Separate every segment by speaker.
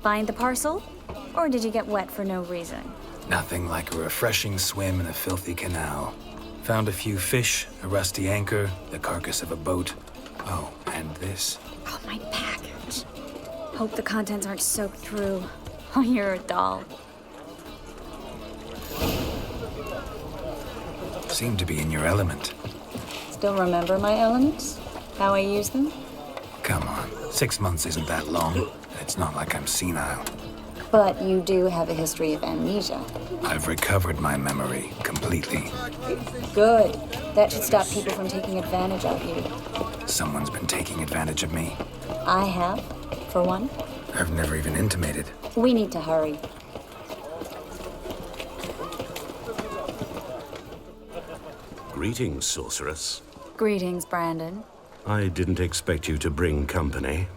Speaker 1: Find the parcel? Or did you get wet for no reason?
Speaker 2: Nothing like a refreshing swim in a filthy canal. Found a few fish, a rusty anchor, the carcass of a boat. Oh, and this.
Speaker 1: Oh, my package. Hope the contents aren't soaked through. Oh, you're a doll.
Speaker 2: Seem to be in your element.
Speaker 1: Still remember my elements? How I use them?
Speaker 2: Come on, 6 months isn't that long. It's not like I'm senile.
Speaker 1: But you do have a history of amnesia.
Speaker 2: I've recovered my memory completely.
Speaker 1: Good. That should stop people from taking advantage of you.
Speaker 2: Someone's been taking advantage of me.
Speaker 1: I have, for one.
Speaker 2: I've never even intimated.
Speaker 1: We need to hurry.
Speaker 3: Greetings, sorceress.
Speaker 1: Greetings, Brandon.
Speaker 3: I didn't expect you to bring company.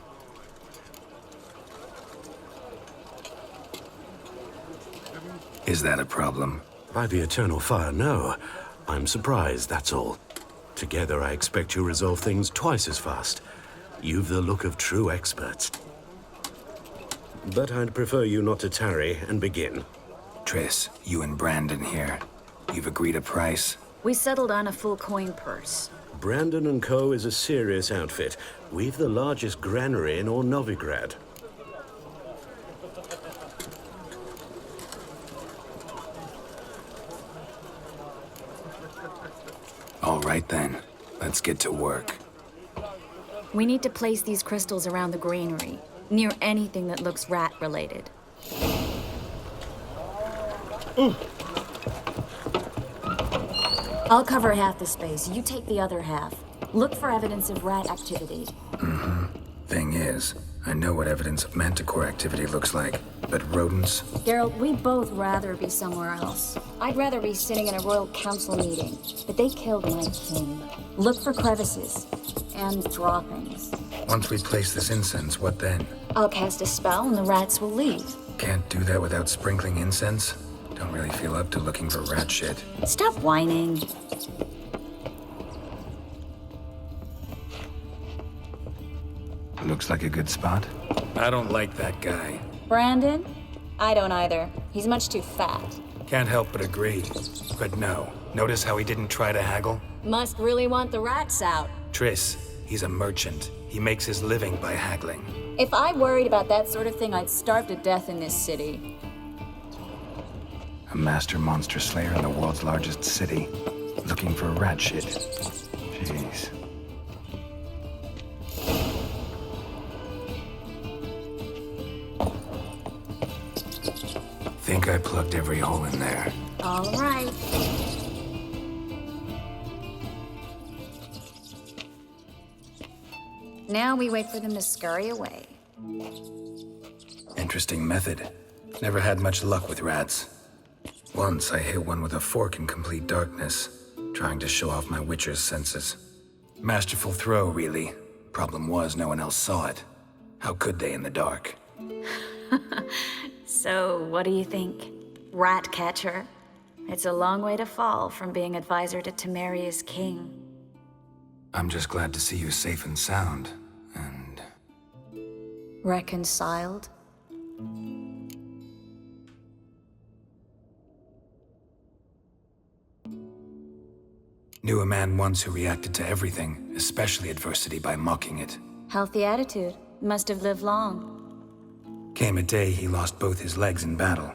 Speaker 2: Is that a problem?
Speaker 3: By the eternal fire, no. I'm surprised, that's all. Together, I expect you resolve things twice as fast. You've the look of true experts. But I'd prefer you not to tarry and begin.
Speaker 2: Triss, you and Brandon here. You've agreed a price?
Speaker 1: We settled on a full coin purse.
Speaker 3: Brandon & Co. is a serious outfit. We've the largest granary in all Novigrad.
Speaker 2: All right then, let's get to work.
Speaker 1: We need to place these crystals around the granary, near anything that looks rat-related. I'll cover half the space, you take the other half. Look for evidence of rat activity.
Speaker 2: Thing is, I know what evidence of manticore activity looks like, but rodents?
Speaker 1: Geralt, we'd both rather be somewhere else. I'd rather be sitting in a royal council meeting, but they killed my king. Look for crevices and droppings.
Speaker 2: Once we place this incense, what then?
Speaker 1: I'll cast a spell and the rats will leave.
Speaker 2: Can't do that without sprinkling incense? Don't really feel up to looking for rat shit.
Speaker 1: Stop whining.
Speaker 2: Looks like a good spot. I don't like that guy.
Speaker 1: Brandon? I don't either. He's much too fat.
Speaker 2: Can't help but agree. But no, notice how he didn't try to haggle?
Speaker 1: Must really want the rats out.
Speaker 2: Triss, he's a merchant. He makes his living by haggling.
Speaker 1: If I worried about that sort of thing, I'd starve to death in this city.
Speaker 2: A master monster slayer in the world's largest city. Looking for rat shit. Jeez. Think I plugged every hole in there.
Speaker 1: All right. Now we wait for them to scurry away.
Speaker 2: Interesting method. Never had much luck with rats. Once I hit one with a fork in complete darkness, trying to show off my witcher's senses. Masterful throw, really. Problem was, no one else saw it. How could they in the dark?
Speaker 1: So, what do you think? Rat catcher? It's a long way to fall from being advisor to Temeria's king.
Speaker 2: I'm just glad to see you safe and sound, and...
Speaker 1: Reconciled?
Speaker 2: Knew a man once who reacted to everything, especially adversity, by mocking it.
Speaker 1: Healthy attitude. Must have lived long.
Speaker 2: Came a day he lost both his legs in battle.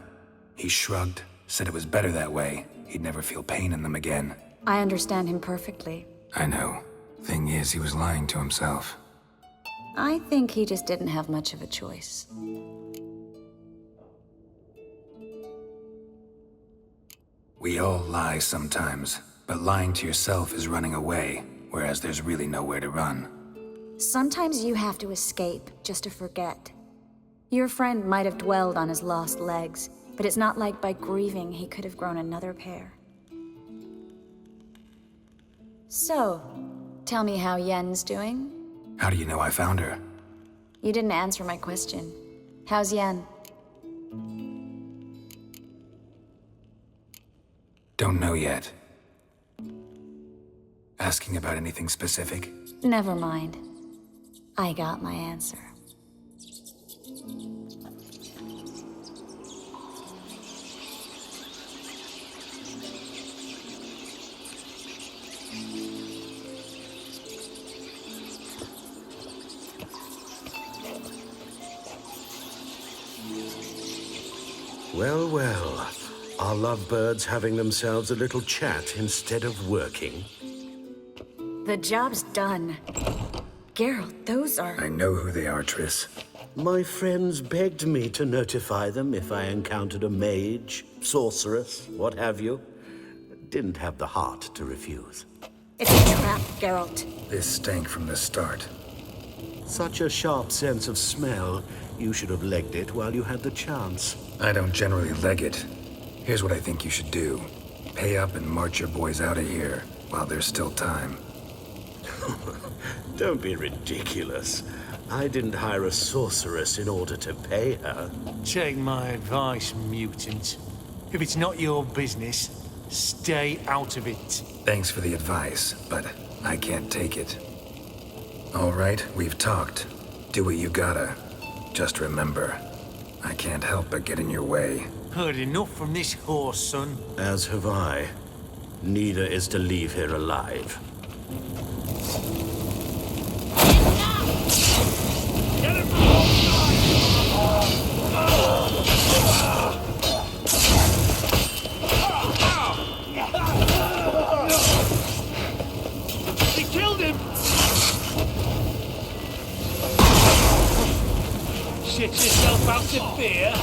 Speaker 2: He shrugged, said it was better that way. He'd never feel pain in them again.
Speaker 1: I understand him perfectly.
Speaker 2: I know. Thing is, he was lying to himself.
Speaker 1: I think he just didn't have much of a choice.
Speaker 2: We all lie sometimes, but lying to yourself is running away, whereas there's really nowhere to run.
Speaker 1: Sometimes you have to escape just to forget. Your friend might have dwelled on his lost legs, but it's not like by grieving he could have grown another pair. So, tell me how Yen's doing?
Speaker 2: How do you know I found her?
Speaker 1: You didn't answer my question. How's Yen?
Speaker 2: Don't know yet. Asking about anything specific?
Speaker 1: Never mind. I got my answer.
Speaker 3: Well, well. Are lovebirds having themselves a little chat instead of working?
Speaker 1: The job's done. Geralt, those are...
Speaker 2: I know who they are, Triss.
Speaker 3: My friends begged me to notify them if I encountered a mage, sorceress, what have you. Didn't have the heart to refuse.
Speaker 1: It's a trap, Geralt.
Speaker 2: This stank from the start.
Speaker 3: Such a sharp sense of smell. You should have legged it while you had the chance.
Speaker 2: I don't generally leg it. Here's what I think you should do. Pay up and march your boys out of here, while there's still time.
Speaker 3: Don't be ridiculous. I didn't hire a sorceress in order to pay her.
Speaker 4: Take my advice, mutant. If it's not your business, stay out of it.
Speaker 2: Thanks for the advice, but I can't take it. All right, we've talked. Do what you gotta. Just remember, I can't help but get in your way.
Speaker 4: Heard enough from this horse, son.
Speaker 3: As have I. Neither is to leave here alive.
Speaker 4: They killed him! Shit yourself out of fear.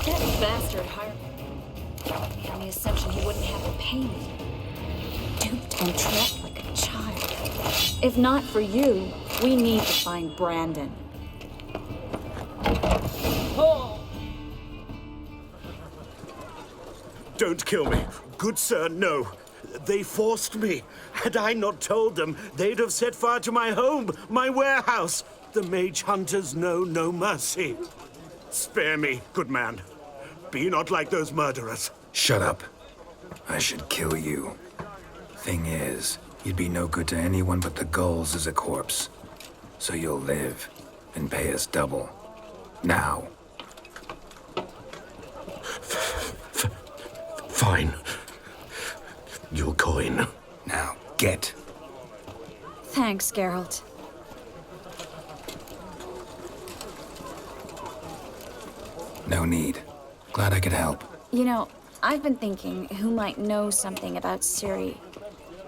Speaker 1: That bastard hired me on the assumption he wouldn't have to pay me. Duped and trapped like a child. If not for you, we need to find Brandon.
Speaker 3: Don't kill me. Good sir, no. They forced me. Had I not told them, they'd have set fire to my home, my warehouse. The mage hunters know no mercy. Spare me, good man. Be not like those murderers.
Speaker 2: Shut up. I should kill you. Thing is, you'd be no good to anyone but the gulls as a corpse. So you'll live and pay us double. Now.
Speaker 3: Fine. Your coin.
Speaker 2: Now, get.
Speaker 1: Thanks, Geralt.
Speaker 2: No need. Glad I could help.
Speaker 1: You know, I've been thinking who might know something about Ciri.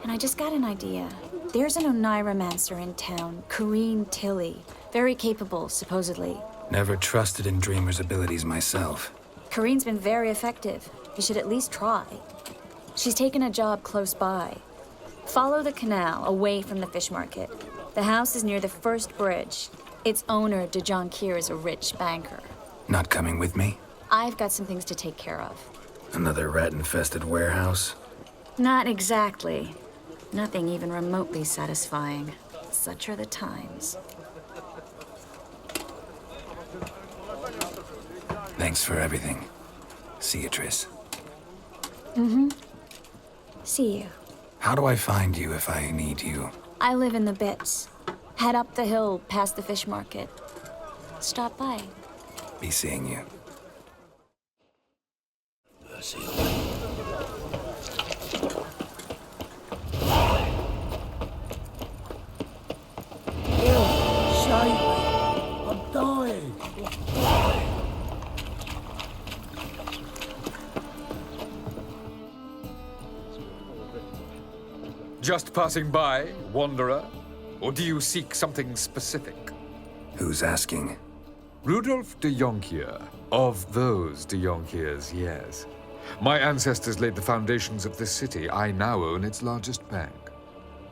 Speaker 1: And I just got an idea. There's an Oneiromancer in town, Corrine Tilly. Very capable, supposedly.
Speaker 2: Never trusted in Dreamer's abilities myself.
Speaker 1: Corrine's been very effective. You should at least try. She's taken a job close by. Follow the canal away from the fish market. The house is near the first bridge. Its owner, Dejon Kier, is a rich banker.
Speaker 2: Not coming with me?
Speaker 1: I've got some things to take care of.
Speaker 2: Another rat-infested warehouse?
Speaker 1: Not exactly. Nothing even remotely satisfying. Such are the times.
Speaker 2: Thanks for everything. See you, Triss.
Speaker 1: See you.
Speaker 2: How do I find you if I need you?
Speaker 1: I live in the Bits. Head up the hill past the fish market. Stop by.
Speaker 2: Be seeing you.
Speaker 5: I'm dying. Just passing by, wanderer? Or do you seek something specific?
Speaker 2: Who's asking?
Speaker 5: Rudolf de Jonkier. Of those de Jonkiers, yes. My ancestors laid the foundations of this city. I now own its largest bank.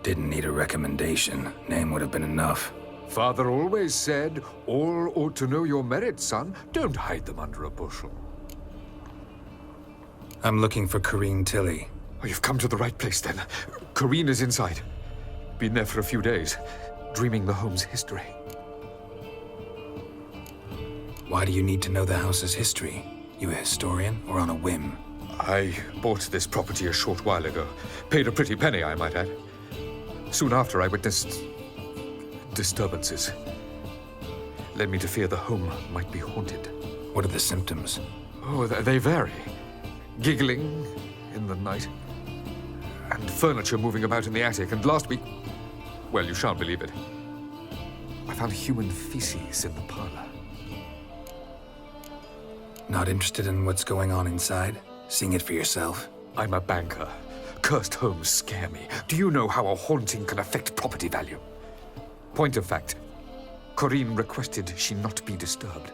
Speaker 2: Didn't need a recommendation. Name would have been enough.
Speaker 5: Father always said, all ought to know your merits, son. Don't hide them under a bushel.
Speaker 2: I'm looking for Corrine Tilly.
Speaker 5: Oh, you've come to the right place, then. Corrine is inside. Been there for a few days, dreaming the home's history.
Speaker 2: Why do you need to know the house's history? You a historian, or on a whim?
Speaker 5: I bought this property a short while ago. Paid a pretty penny, I might add. Soon after, I witnessed disturbances. Led me to fear the home might be haunted.
Speaker 2: What are the symptoms?
Speaker 5: Oh, they vary. Giggling in the night, and furniture moving about in the attic, and last week, well, you shan't believe it, I found human feces in the parlor.
Speaker 2: Not interested in what's going on inside? Seeing it for yourself?
Speaker 5: I'm a banker. Cursed homes scare me. Do you know how a haunting can affect property value? Point of fact, Corrine requested she not be disturbed.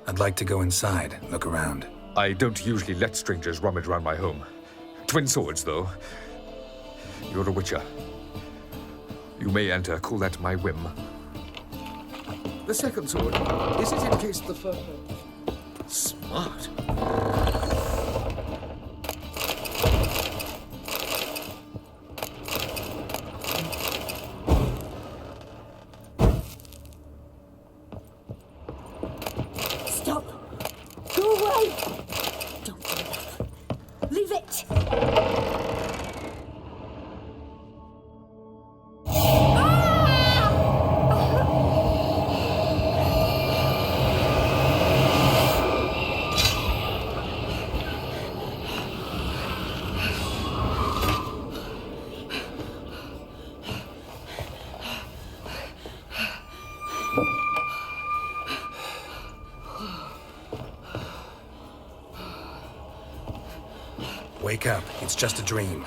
Speaker 2: I'd like to go inside, look around.
Speaker 5: I don't usually let strangers rummage around my home. Twin swords, though. You're a witcher. You may enter, call that my whim. The second sword, is it in case the first... Smart.
Speaker 6: Stop! Go away! Don't do that. Leave it!
Speaker 2: Wake up, it's just a dream.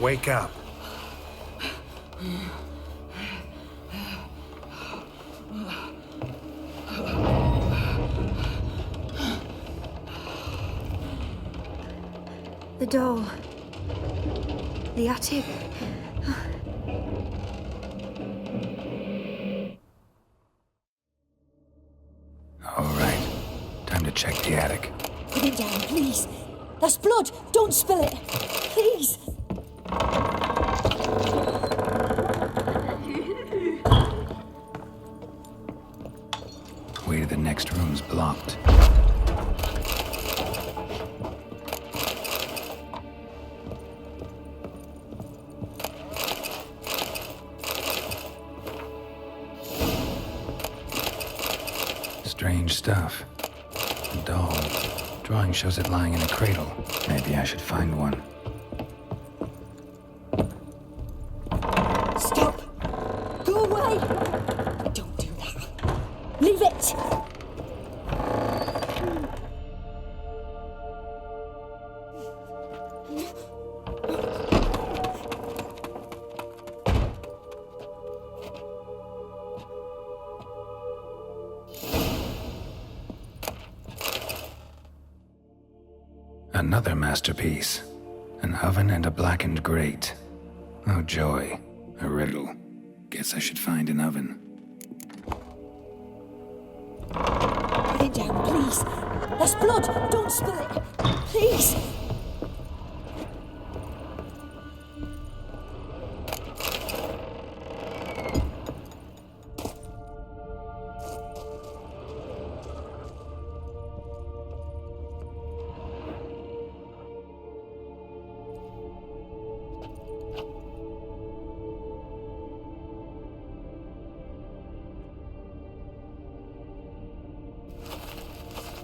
Speaker 2: Wake up.
Speaker 6: The door. The attic.
Speaker 2: All right, time to check the attic.
Speaker 6: Put it down, please. That's blood! Don't spill it! Please!
Speaker 2: Way to the next room's blocked. Strange stuff. A doll. Drawing shows it lying in a cradle. Maybe I should find one.
Speaker 6: Stop! Go away! Don't do that. Leave it!
Speaker 2: Another masterpiece. An oven and a blackened grate. Oh joy. A riddle. Guess I should find an oven.
Speaker 6: Put it down, please. That's blood! Don't spill it! Please!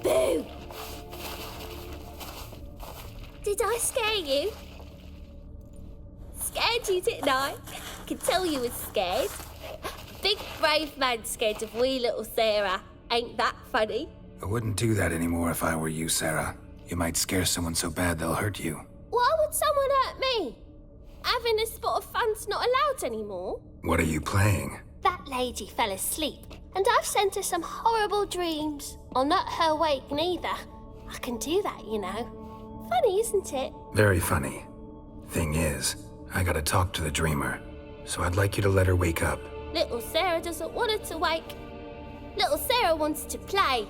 Speaker 7: Boo! Did I scare you? Scared you, didn't I? Could tell you was scared. Big brave man scared of wee little Sarah. Ain't that funny?
Speaker 2: I wouldn't do that anymore if I were you, Sarah. You might scare someone so bad they'll hurt you.
Speaker 7: Why would someone hurt me? having a spot of fun's not allowed anymore?
Speaker 2: What are you playing?
Speaker 7: That lady fell asleep, and I've sent her some horrible dreams. I'll not her wake neither. I can do that, you know. Funny, isn't it?
Speaker 2: Very funny. Thing is, I gotta talk to the dreamer, so I'd like you to let her wake up.
Speaker 7: Little Sarah doesn't want her to wake. Little Sarah wants to play.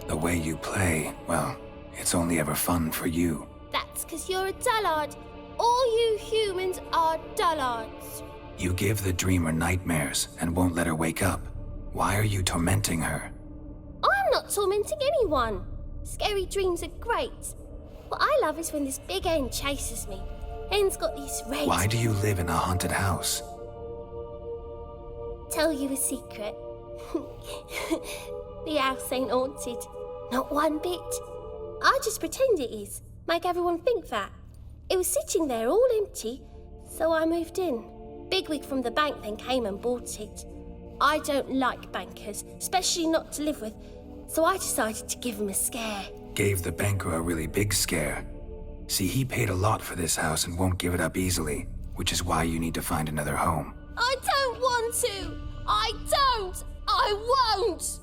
Speaker 2: The way you play, well, it's only ever fun for you.
Speaker 7: That's 'cause you're a dullard. All you humans are dullards.
Speaker 2: You give the dreamer nightmares and won't let her wake up. Why are you tormenting her?
Speaker 7: I'm not tormenting anyone. Scary dreams are great. What I love is when this big hen chases me. Hen's got these red...
Speaker 2: Why do you live in a haunted house?
Speaker 7: Tell you a secret. The house ain't haunted. Not one bit. I just pretend it is. Make everyone think that. It was sitting there all empty, so I moved in. Bigwig from the bank then came and bought it. I don't like bankers, especially not to live with, so I decided to give him a scare.
Speaker 2: Gave the banker a really big scare. See, he paid a lot for this house and won't give it up easily, which is why you need to find another home.
Speaker 7: I don't want to! I don't! I won't!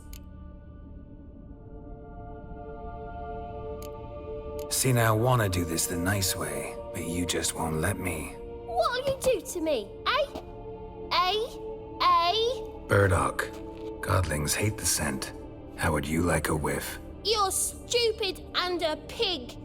Speaker 2: See, now I want to do this the nice way, but you just won't let me.
Speaker 7: What'll you do to me, eh? Eh?
Speaker 2: Burdock. Godlings hate the scent. How would you like a whiff?
Speaker 7: You're stupid and a pig.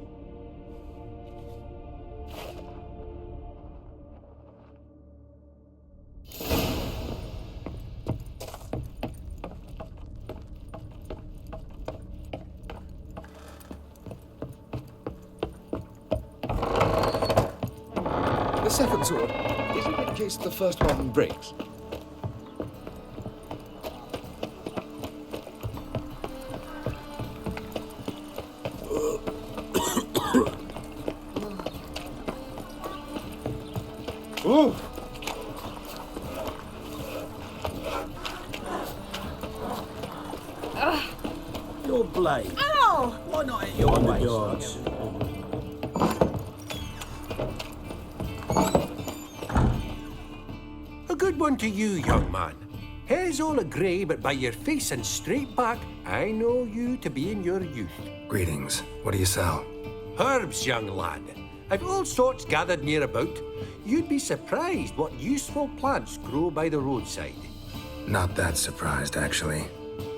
Speaker 8: The second sword, is it in case the first one breaks? Ooh.
Speaker 9: Your blade.
Speaker 6: Ow!
Speaker 9: Why not at your waist?
Speaker 10: A good one to you, young man. Hair's all a grey, but by your face and straight back, I know you to be in your youth.
Speaker 2: Greetings. What do you sell?
Speaker 10: Herbs, young lad. I've all sorts gathered near about. You'd be surprised what useful plants grow by the roadside.
Speaker 2: Not that surprised, actually.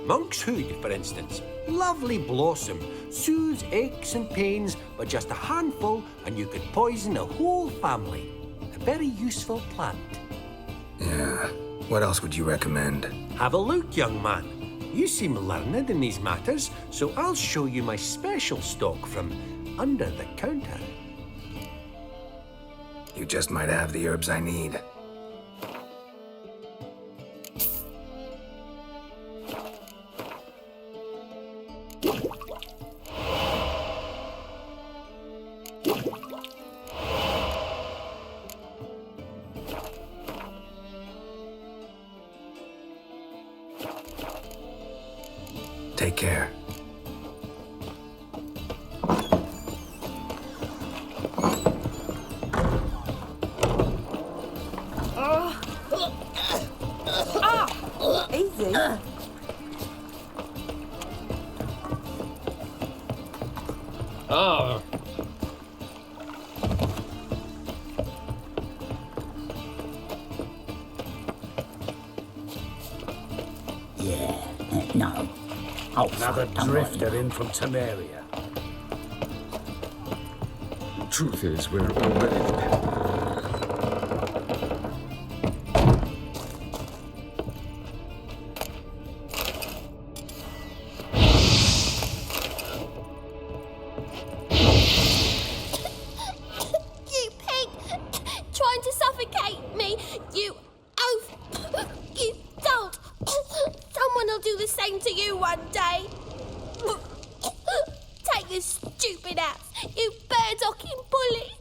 Speaker 10: Monk's hood, for instance. Lovely blossom. Soothes aches and pains, but just a handful and you could poison a whole family. A very useful plant.
Speaker 2: Yeah. What else would you recommend?
Speaker 10: Have a look, young man. You seem learned in these matters, so I'll show you my special stock from under the counter.
Speaker 2: You just might have the herbs I need. Take care.
Speaker 6: Easy.
Speaker 8: Ah.
Speaker 9: No. Oh, another drifter in from Temeria.
Speaker 5: Truth is, we're already...
Speaker 7: You pig! Trying to suffocate me! You oaf! You don't! Someone will do the same to you one day! Take this stupid ass, you bird-docking bully!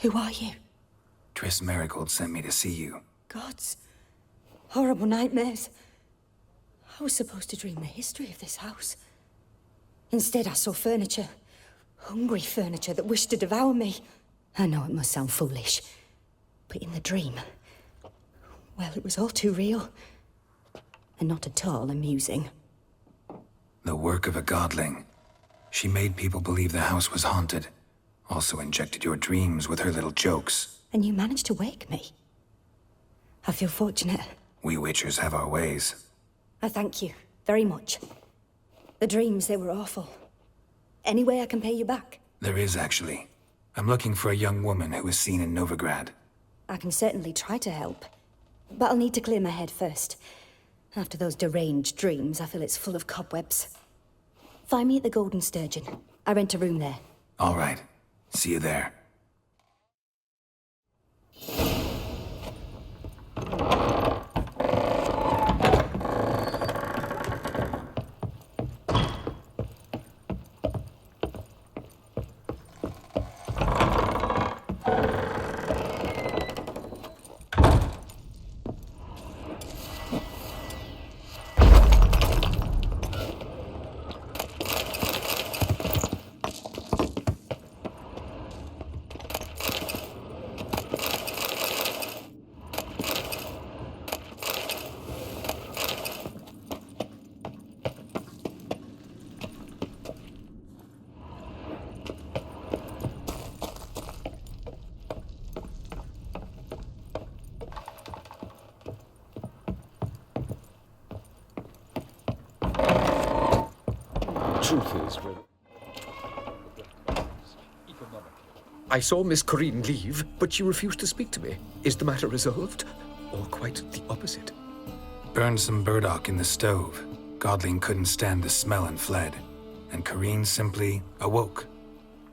Speaker 6: Who are you?
Speaker 2: Triss Marigold sent me to see you.
Speaker 6: Gods. Horrible nightmares. I was supposed to dream the history of this house. Instead, I saw furniture. Hungry furniture that wished to devour me. I know it must sound foolish, but in the dream, well, it was all too real. And not at all amusing.
Speaker 2: The work of a godling. She made people believe the house was haunted. Also injected your dreams with her little jokes.
Speaker 6: And you managed to wake me. I feel fortunate.
Speaker 2: We Witchers have our ways.
Speaker 6: I thank you very much. The dreams, they were awful. Any way I can pay you back?
Speaker 2: There is, actually. I'm looking for a young woman who was seen in Novigrad.
Speaker 6: I can certainly try to help. But I'll need to clear my head first. After those deranged dreams, I feel it's full of cobwebs. Find me at the Golden Sturgeon. I rent a room there.
Speaker 2: All right. See you there.
Speaker 5: I saw Miss Corinne leave, but she refused to speak to me. Is the matter resolved? Or quite the opposite?
Speaker 2: Burned some burdock in the stove. Godling couldn't stand the smell and fled. And Corinne simply awoke.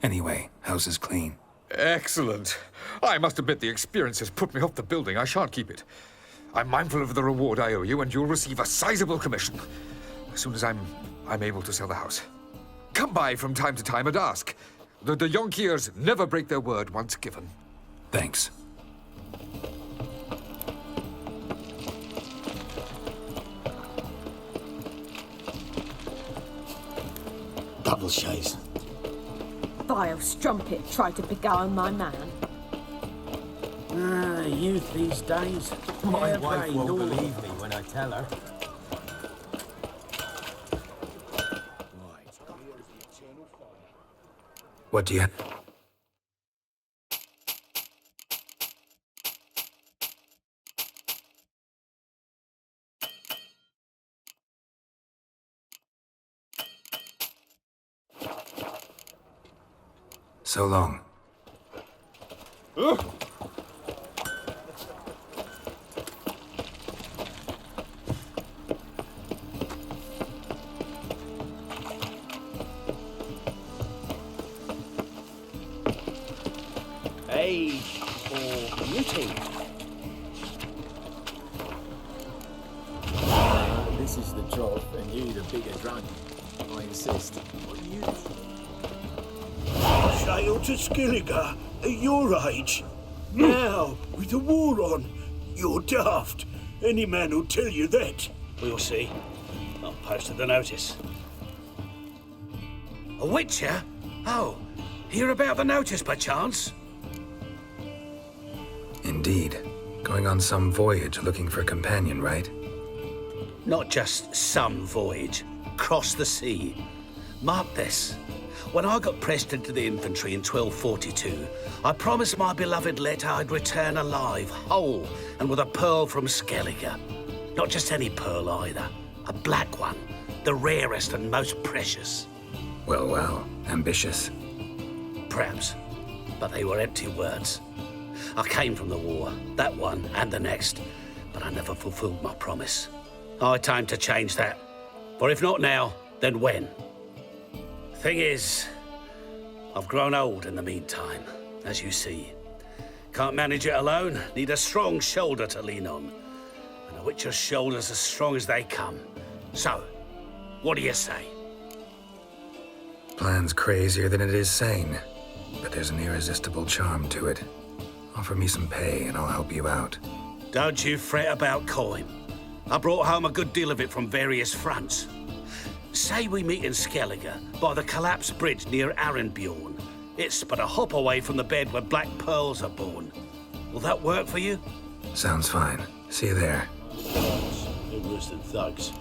Speaker 2: Anyway, house is clean.
Speaker 5: Excellent. I must admit the experience has put me off the building. I shan't keep it. I'm mindful of the reward I owe you, and you'll receive a sizable commission. As soon as I'm able to sell the house. Come by from time to time and ask. The Yonkiers never break their word once given.
Speaker 2: Thanks.
Speaker 9: Double shays.
Speaker 11: Vile strumpet tried to beguile my man.
Speaker 9: Youth these days.
Speaker 12: My wife won't believe me when I tell her.
Speaker 2: What do you... So long.
Speaker 9: Age or beauty?
Speaker 12: This is the job, and you the bigger drunk. I insist.
Speaker 13: Sail to Skilliga at your age. Now, with the war on, you're daft. Any man will tell you that.
Speaker 9: We'll see. I'll post the notice. A witcher? Oh, hear about the notice, perchance?
Speaker 2: Indeed. Going on some voyage looking for a companion, right?
Speaker 9: Not just some voyage. Cross the sea. Mark this. When I got pressed into the infantry in 1242, I promised my beloved Letta I'd return alive, whole, and with a pearl from Skellige. Not just any pearl either. A black one. The rarest and most precious.
Speaker 2: Well, well. Ambitious.
Speaker 9: Perhaps. But they were empty words. I came from the war, that one and the next, but I never fulfilled my promise. High time to change that. For if not now, then when? Thing is, I've grown old in the meantime, as you see. Can't manage it alone, need a strong shoulder to lean on. And a witcher's shoulder's as strong as they come. So, what do you say?
Speaker 2: Plan's crazier than it is sane. but there's an irresistible charm to it. Offer me some pay and I'll help you out.
Speaker 9: Don't you fret about coin. I brought home a good deal of it from various fronts. Say we meet in Skellige, by the collapsed bridge near Arenbjorn. It's but a hop away from the bed where black pearls are born. Will that work for you?
Speaker 2: Sounds fine. See you there.
Speaker 13: They're worse than thugs.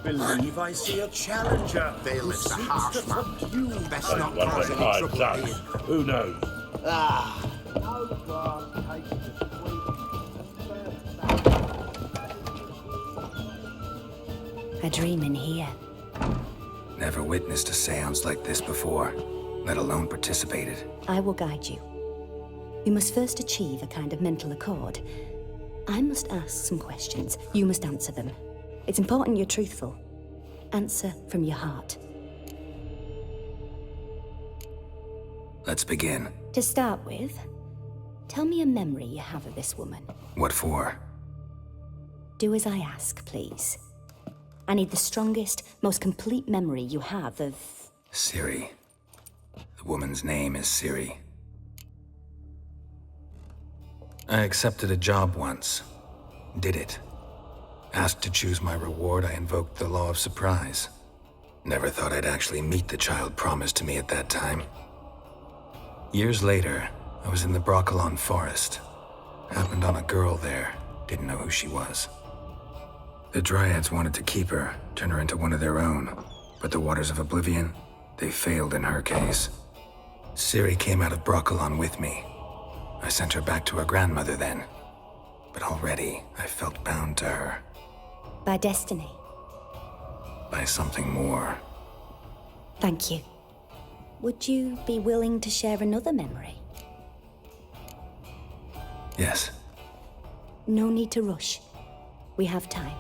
Speaker 14: I believe I see a challenger.
Speaker 15: Bailiff's a harsh man. Best not
Speaker 13: One
Speaker 15: cause
Speaker 13: of
Speaker 15: any
Speaker 13: the
Speaker 15: trouble
Speaker 13: thugs.
Speaker 15: here.
Speaker 13: Who knows?
Speaker 6: A dream in here.
Speaker 2: Never witnessed a seance like this before, let alone participated.
Speaker 6: I will guide you. You must first achieve a kind of mental accord. I must ask some questions. You must answer them. It's important you're truthful. Answer from your heart.
Speaker 2: Let's begin.
Speaker 6: To start with, tell me a memory you have of this woman.
Speaker 2: What for?
Speaker 6: Do as I ask, please. I need the strongest, most complete memory you have of...
Speaker 2: Ciri. The woman's name is Ciri. I accepted a job once. Did it. Asked to choose my reward, I invoked the law of surprise. Never thought I'd actually meet the child promised to me at that time. Years later, I was in the Broccolon forest. Happened on a girl there. Didn't know who she was. The Dryads wanted to keep her, turn her into one of their own. But the Waters of Oblivion, they failed in her case. Ciri came out of Broccolon with me. I sent her back to her grandmother then. But already, I felt bound to her.
Speaker 6: By destiny.
Speaker 2: By something more.
Speaker 6: Thank you. Would you be willing to share another memory?
Speaker 2: Yes.
Speaker 6: No need to rush. We have time.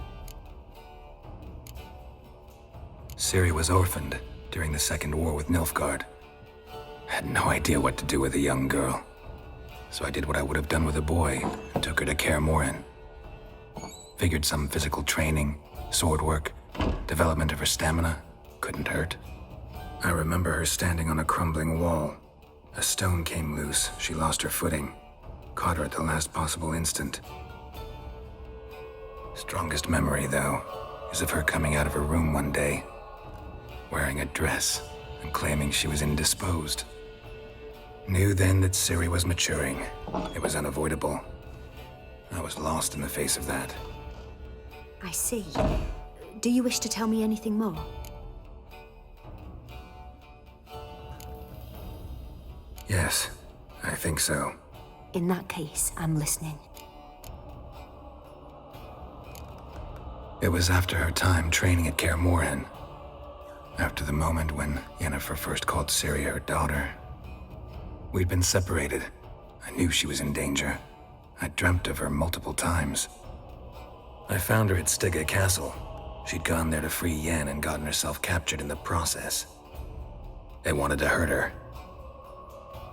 Speaker 2: Ciri was orphaned during the Second War with Nilfgaard. Had no idea what to do with a young girl. So I did what I would have done with a boy and took her to Kaer Morhen. Figured some physical training, sword work, development of her stamina couldn't hurt. I remember her standing on a crumbling wall. A stone came loose, she lost her footing. Caught her at the last possible instant. Strongest memory, though, is of her coming out of her room one day, wearing a dress and claiming she was indisposed. Knew then that Ciri was maturing. It was unavoidable. I was lost in the face of that.
Speaker 6: I see. Do you wish to tell me anything more?
Speaker 2: Yes, I think so.
Speaker 6: In that case, I'm listening.
Speaker 2: It was after her time training at Kaer Morhen. After the moment when Yennefer first called Ciri her daughter. We'd been separated. I knew she was in danger. I dreamt of her multiple times. I found her at Stygga Castle. She'd gone there to free Yen and gotten herself captured in the process. They wanted to hurt her.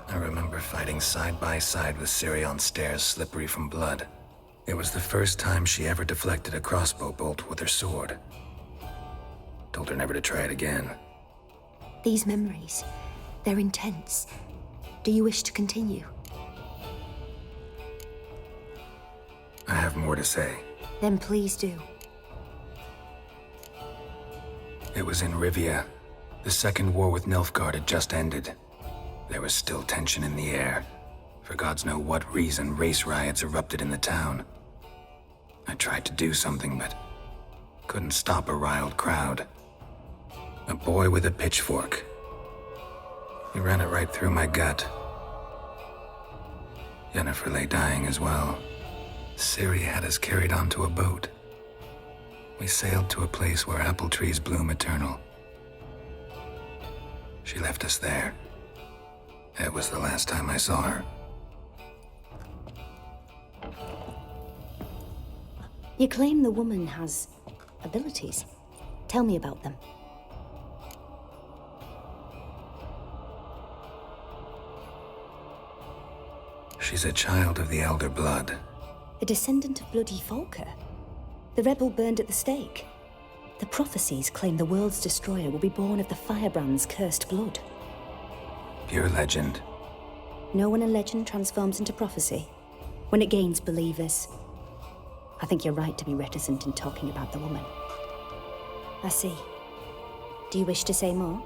Speaker 2: I remember fighting side by side with Ciri on stairs slippery from blood. It was the first time she ever deflected a crossbow bolt with her sword. Told her never to try it again.
Speaker 6: These memories, they're intense. Do you wish to continue?
Speaker 2: I have more to say.
Speaker 6: Then please do.
Speaker 2: It was in Rivia. The Second War with Nilfgaard had just ended. There was still tension in the air. For gods know what reason, race riots erupted in the town. I tried to do something, but couldn't stop a riled crowd. A boy with a pitchfork. He ran it right through my gut. Yennefer lay dying as well. Ciri had us carried onto a boat. We sailed to a place where apple trees bloom eternal. She left us there. It was the last time I saw her.
Speaker 6: You claim the woman has abilities. Tell me about them.
Speaker 2: She's a child of the Elder Blood.
Speaker 6: A descendant of bloody Volker. The rebel burned at the stake. The prophecies claim the world's destroyer will be born of the firebrand's cursed blood.
Speaker 2: Pure legend.
Speaker 6: Know when a legend transforms into prophecy? When it gains believers. I think you're right to be reticent in talking about the woman. I see. Do you wish to say more?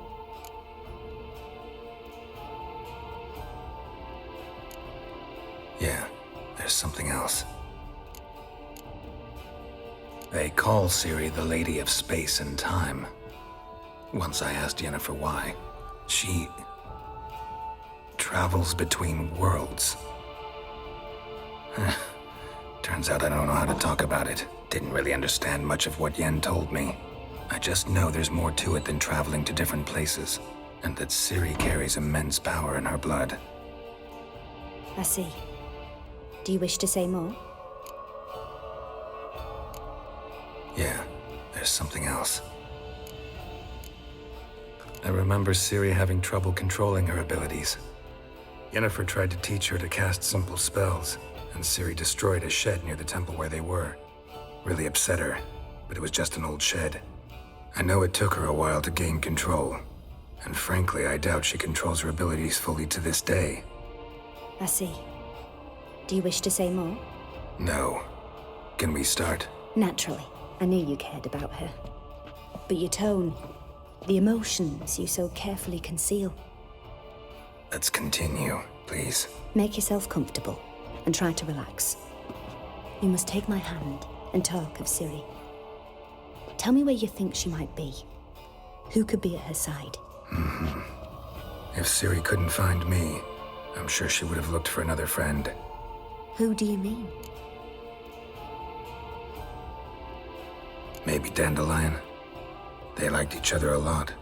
Speaker 2: Yeah, there's something else. They call Ciri the Lady of Space and Time. Once I asked Yennefer why. She travels between worlds. Turns out I don't know how to talk about it. Didn't really understand much of what Yen told me. I just know there's more to it than traveling to different places, and that Ciri carries immense power in her blood.
Speaker 6: I see. Do you wish to say more?
Speaker 2: Yeah, there's something else. I remember Ciri having trouble controlling her abilities. Yennefer tried to teach her to cast simple spells, and Ciri destroyed a shed near the temple where they were. Really upset her, but it was just an old shed. I know it took her a while to gain control, and frankly, I doubt she controls her abilities fully to this day.
Speaker 6: I see. Do you wish to say more?
Speaker 2: No. Can we start?
Speaker 6: Naturally. I knew you cared about her. But your tone, the emotions you so carefully conceal.
Speaker 2: Let's continue, please.
Speaker 6: Make yourself comfortable and try to relax. You must take my hand and talk of Ciri. Tell me where you think she might be. Who could be at her side?
Speaker 2: If Ciri couldn't find me, I'm sure she would have looked for another friend.
Speaker 6: Who do you mean?
Speaker 2: Maybe Dandelion. They liked each other a lot.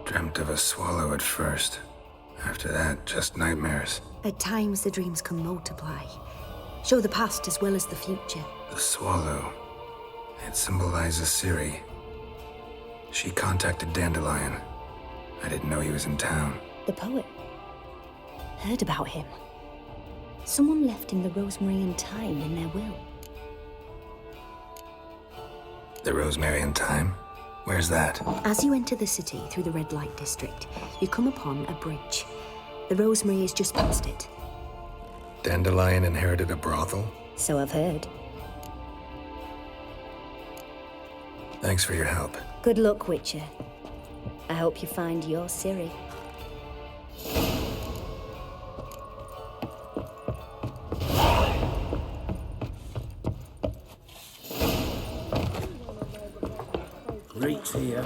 Speaker 2: Dreamt of a swallow at first. After that, just nightmares.
Speaker 6: At times, the dreams can multiply. Show the past as well as the future.
Speaker 2: The swallow. It symbolizes Ciri. She contacted Dandelion. I didn't know he was in town.
Speaker 6: The poet. Heard about him. Someone left him the rosemary and thyme in their will.
Speaker 2: The rosemary and thyme? Where's that?
Speaker 6: As you enter the city through the red light district, you come upon a bridge. The rosemary is just past it.
Speaker 2: Dandelion inherited a brothel?
Speaker 6: So I've heard.
Speaker 2: Thanks for your help.
Speaker 6: Good luck, Witcher. I hope you find your Ciri.
Speaker 14: Great here.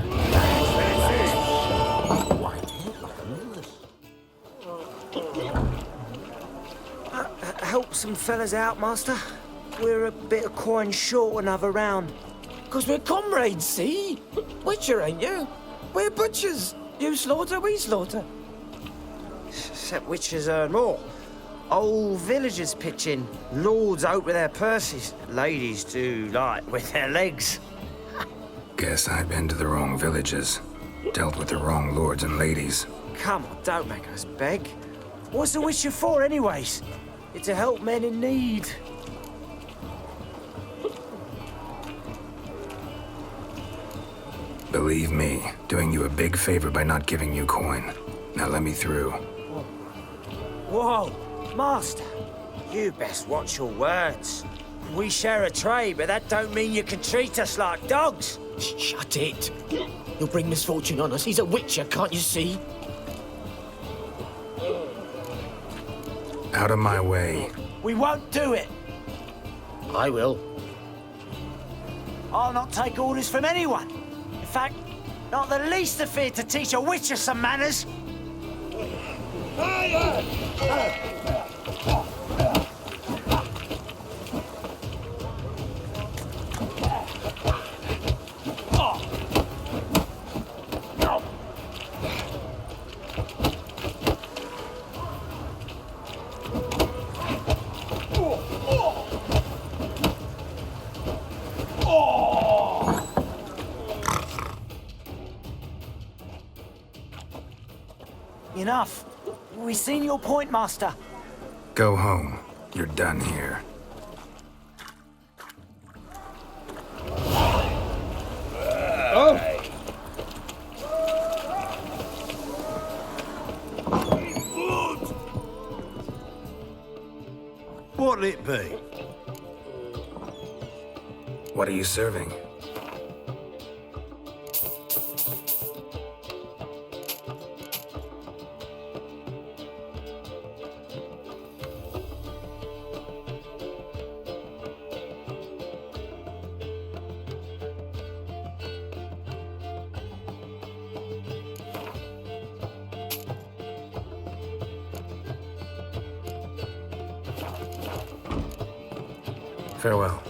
Speaker 16: Help some fellas out, Master. We're a bit of coin short another round.
Speaker 12: 'Cause we're comrades, see? Witcher, ain't you? We're butchers. You slaughter, we slaughter.
Speaker 16: except witches earn more. Old villagers pitch in, lords out with their purses, ladies do like with their legs.
Speaker 2: Guess I've been to the wrong villages, dealt with the wrong lords and ladies.
Speaker 16: Come on, don't make us beg. What's the witcher for, anyways? It's to help men in need.
Speaker 2: Believe me, doing you a big favor by not giving you coin. Now let me through.
Speaker 16: Whoa, Master, you best watch your words. We share a trade, but that don't mean you can treat us like dogs.
Speaker 14: Shut it. You'll bring misfortune on us. He's a witcher, can't you see?
Speaker 2: Out of my way.
Speaker 16: We won't do it.
Speaker 9: I will.
Speaker 16: I'll not take orders from anyone. In fact, not the least afeard to teach a witcher some manners. Enough. We've seen your point, Master.
Speaker 2: Go home. You're done here.
Speaker 10: What'll it be?
Speaker 2: What are you serving? Farewell.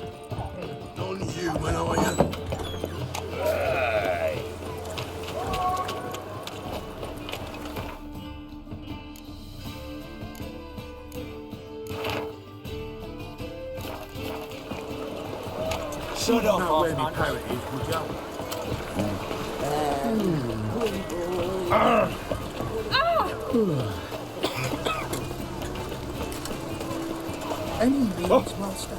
Speaker 13: Non-human, are you?
Speaker 14: Shut up, where my parrot is, would you? Any means, Master?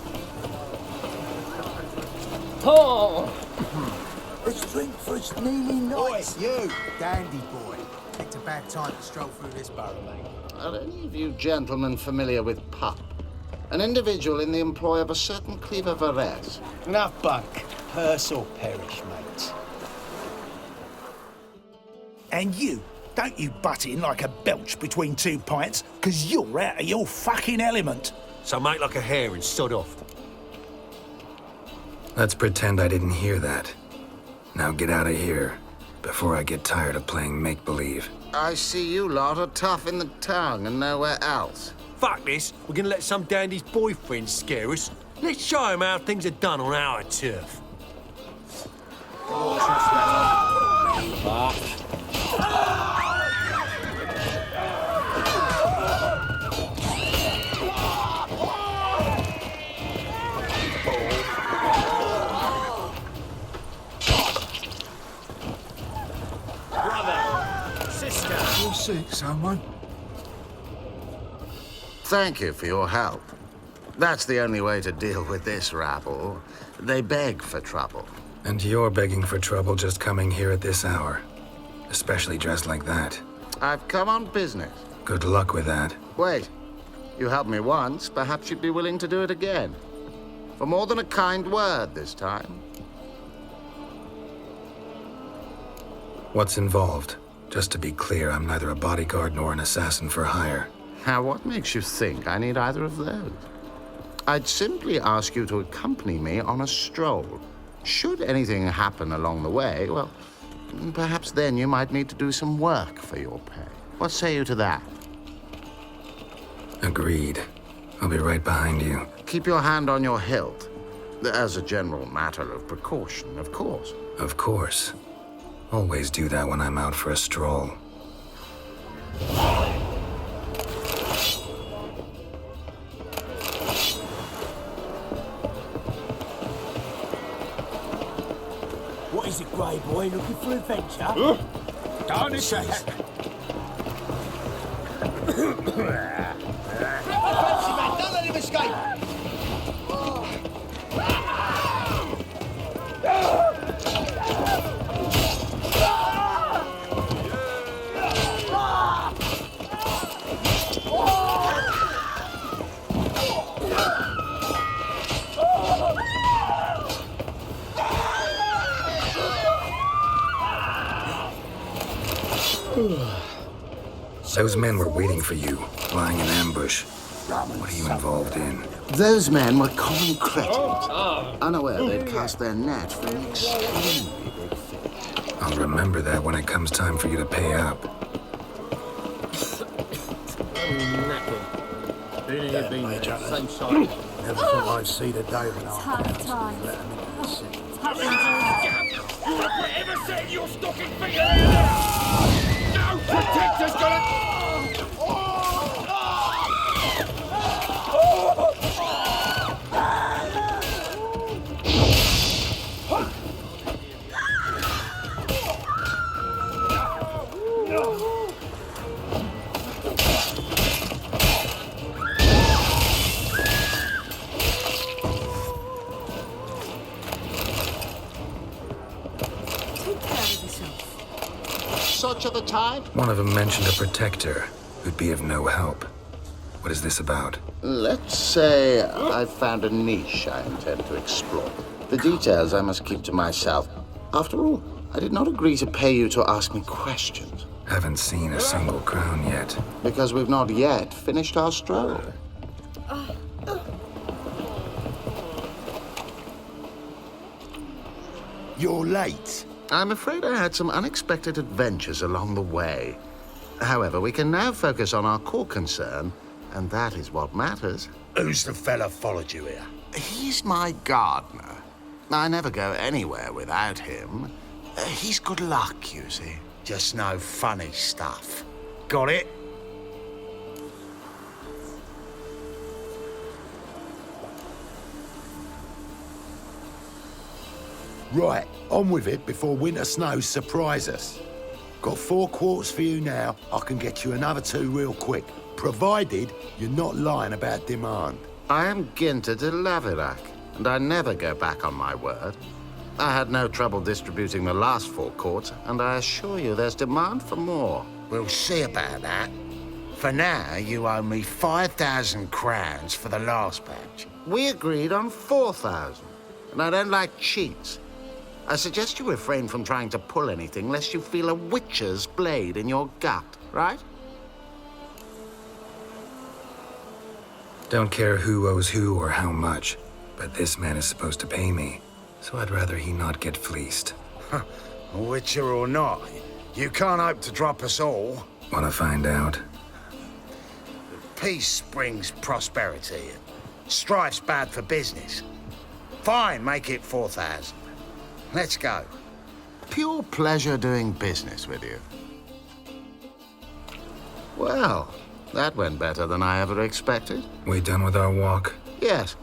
Speaker 17: Oh!
Speaker 14: Let's drink for its nearly night.
Speaker 15: You, dandy boy. Picked a bad time to stroll through this borough, mate.
Speaker 18: Are any of you gentlemen familiar with Pup? An individual in the employ of a certain Cleaver Varese.
Speaker 19: Enough bunk. Purse or perish, mate. And you, don't you butt in like a belch between two pints, because you're out of your fucking element.
Speaker 10: So make like a hare and sod off.
Speaker 2: Let's pretend I didn't hear that. Now get out of here, before I get tired of playing make-believe.
Speaker 18: I see you lot are tough in the tongue and nowhere else.
Speaker 10: Fuck this. We're gonna let some dandy's boyfriend scare us. Let's show him how things are done on our turf.
Speaker 13: You'll seek someone.
Speaker 18: Thank you for your help. That's the only way to deal with this rabble. They beg for trouble.
Speaker 2: And you're begging for trouble just coming here at this hour. Especially dressed like that.
Speaker 18: I've come on business.
Speaker 2: Good luck with that.
Speaker 18: Wait. You helped me once, perhaps you'd be willing to do it again. For more than a kind word this time.
Speaker 2: What's involved? Just to be clear, I'm neither a bodyguard nor an assassin for hire.
Speaker 18: Now, what makes you think I need either of those? I'd simply ask you to accompany me on a stroll. Should anything happen along the way, well, perhaps then you might need to do some work for your pay. What say you to that?
Speaker 2: Agreed. I'll be right behind you.
Speaker 18: Keep your hand on your hilt. As a general matter of precaution, of course.
Speaker 2: Of course. Always do that when I'm out for a stroll.
Speaker 15: Is it Grey Boy looking for adventure?
Speaker 10: Down his
Speaker 15: Cheese.
Speaker 10: head.
Speaker 15: Fancy man, don't let him escape!
Speaker 2: Those men were waiting for you, lying in ambush. What are you involved in?
Speaker 18: Those men were common cretins, unaware they'd cast their net for an extremely big fish.
Speaker 2: I'll remember that when it comes time for you to pay up.
Speaker 12: Been here, been there. Same side.
Speaker 13: Never thought I'd see the day when
Speaker 11: It's hard time.
Speaker 10: Ever said you're stocking finger in there? No protector's gonna...
Speaker 18: Such are the time.
Speaker 2: One of them mentioned a protector who'd be of no help. What is this about?
Speaker 18: Let's say I've found a niche I intend to explore. The details I must keep to myself. After all, I did not agree to pay you to ask me questions.
Speaker 2: Haven't seen a single crown yet.
Speaker 18: Because we've not yet finished our stroll.
Speaker 19: You're late.
Speaker 18: I'm afraid I had some unexpected adventures along the way. However, we can now focus on our core concern, and that is what matters.
Speaker 19: Who's the fella followed you here?
Speaker 18: He's my gardener. I never go anywhere without him. He's good luck, you see.
Speaker 19: Just no funny stuff. Got it? Right, on with it before winter snows surprise us. Got 4 quarts for you now. I can get you another 2 real quick, provided you're not lying about demand.
Speaker 18: I am Ginter de Laverack, and I never go back on my word. I had no trouble distributing the last 4 quarts, and I assure you there's demand for more.
Speaker 19: We'll see about that. For now, you owe me 5,000 crowns for the last batch.
Speaker 18: We agreed on 4,000, and I don't like cheats. I suggest you refrain from trying to pull anything lest you feel a witcher's blade in your gut, right?
Speaker 2: Don't care who owes who or how much, but this man is supposed to pay me, so I'd rather he not get fleeced.
Speaker 19: Witcher or not, you can't hope to drop us all.
Speaker 2: Wanna find out?
Speaker 19: Peace brings prosperity. Strife's bad for business. Fine, make it 4,000. Let's go.
Speaker 18: Pure pleasure doing business with you. Well, that went better than I ever expected.
Speaker 2: We done with our walk?
Speaker 18: Yes,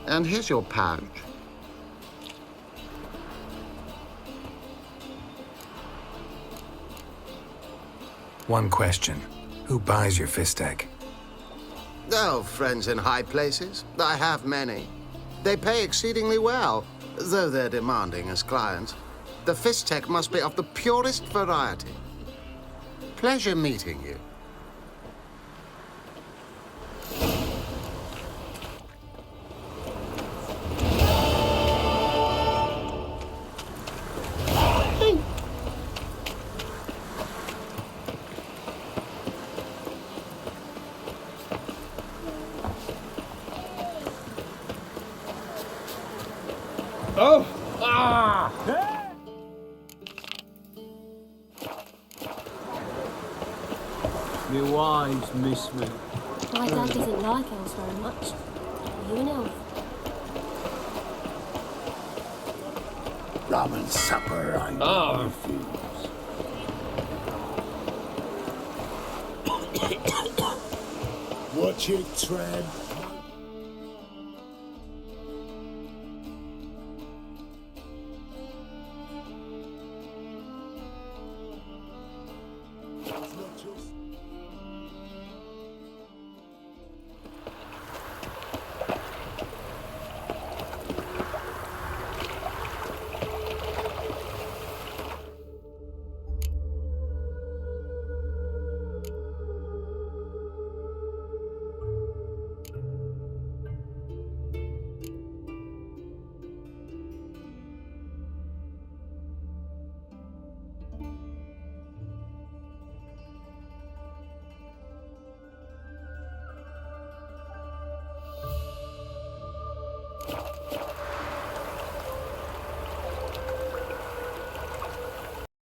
Speaker 18: and here's your pouch.
Speaker 2: One question. Who buys your fistek?
Speaker 18: Oh, friends in high places. I have many. They pay exceedingly well, though they're demanding as clients. The fistek must be of the purest variety. Pleasure meeting you.
Speaker 12: Oh! Ah!
Speaker 11: My wives miss me.
Speaker 7: My dad doesn't like elves very much. Are you an elf?
Speaker 13: Rum and supper, I refuse. Watch it, tramp.